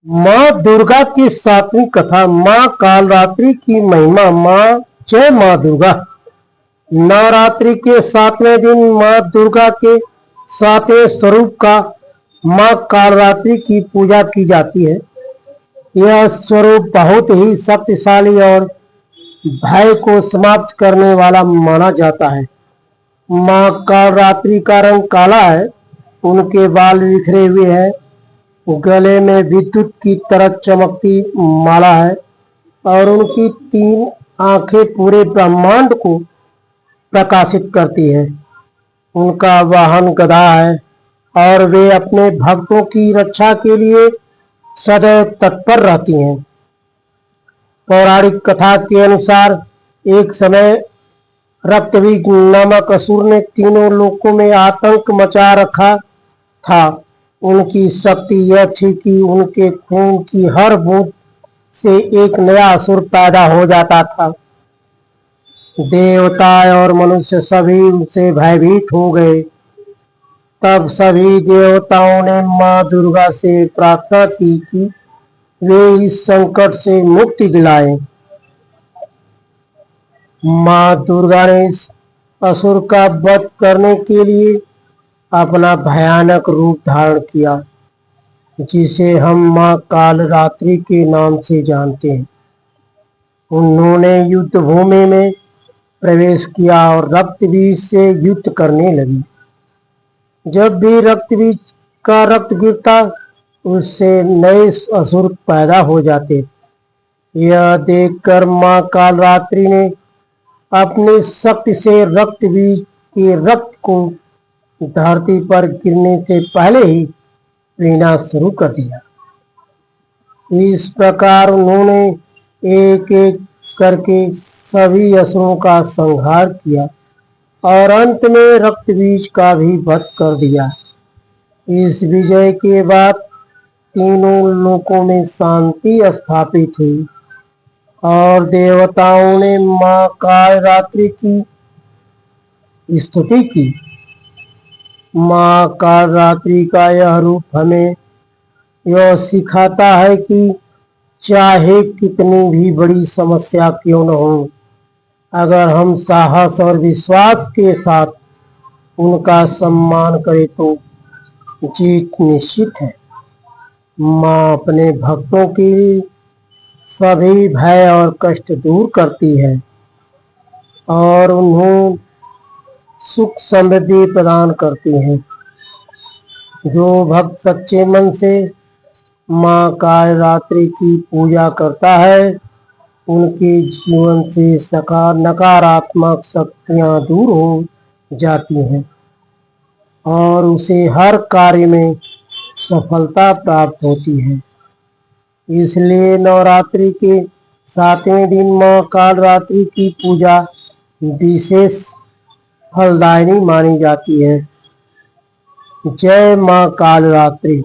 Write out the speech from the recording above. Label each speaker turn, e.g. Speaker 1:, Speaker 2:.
Speaker 1: माँ दुर्गा की सातवीं कथा। माँ कालरात्रि की महिमा। जय माँ दुर्गा। नवरात्रि के सातवें दिन माँ दुर्गा के सातवें स्वरूप का माँ कालरात्रि की पूजा की जाती है। यह स्वरूप बहुत ही शक्तिशाली और भय को समाप्त करने वाला माना जाता है। माँ कालरात्रि का रंग काला है, उनके बाल बिखरे हुए हैं, गले में विद्युत की तरह चमकती माला है और उनकी 3 आंखें पूरे ब्रह्मांड को प्रकाशित करती है। उनका वाहन गदा है और वे अपने भक्तों की रक्षा के लिए सदैव तत्पर रहती हैं। पौराणिक कथा के अनुसार एक समय रक्तबीज नामक असुर ने तीनों लोकों में आतंक मचा रखा था। उनकी शक्ति यह थी कि उनके खून की हर बूंद से एक नया असुर पैदा हो जाता था। देवता और मनुष्य सभी उनसे भयभीत हो गए। तब सभी देवताओं ने माँ दुर्गा से प्रार्थना की कि वे इस संकट से मुक्ति दिलाएं। माँ दुर्गा ने इस असुर का वध करने के लिए अपना भयानक रूप धारण किया, जिसे हम माँ कालरात्रि के नाम से जानते हैं। उन्होंने युद्ध भूमि में प्रवेश किया और रक्तबीज से युद्ध करने लगी। जब भी रक्तबीज का रक्त गिरता, उससे नए असुर पैदा हो जाते। यह देखकर माँ कालरात्रि ने अपनी शक्ति से रक्तबीज के रक्त को धरती पर गिरने से पहले ही पीना शुरू कर दिया। इस प्रकार उन्होंने एक एक करके सभी असुरों का संहार किया और अंत में रक्तबीज का भी वध कर दिया। इस विजय के बाद तीनों लोकों में शांति स्थापित हुई और देवताओं ने माँ कालरात्रि की स्तुति की। माँ कालरात्रि का यह रूप हमें यह सिखाता है कि चाहे कितनी भी बड़ी समस्या क्यों न हो, अगर हम साहस और विश्वास के साथ उनका सम्मान करें तो जीत निश्चित है। माँ अपने भक्तों की सभी भय और कष्ट दूर करती है और उन्हें सुख समृद्धि प्रदान करती हैं। जो भक्त सच्चे मन से माँ कालरात्रि की पूजा करता है, उनके जीवन से नकारात्मक शक्तियाँ दूर हो जाती हैं और उसे हर कार्य में सफलता प्राप्त होती है। इसलिए नवरात्रि के सातवें दिन माँ कालरात्रि की पूजा विशेष फलदायिनी मानी जाती है। जय माँ कालरात्रि।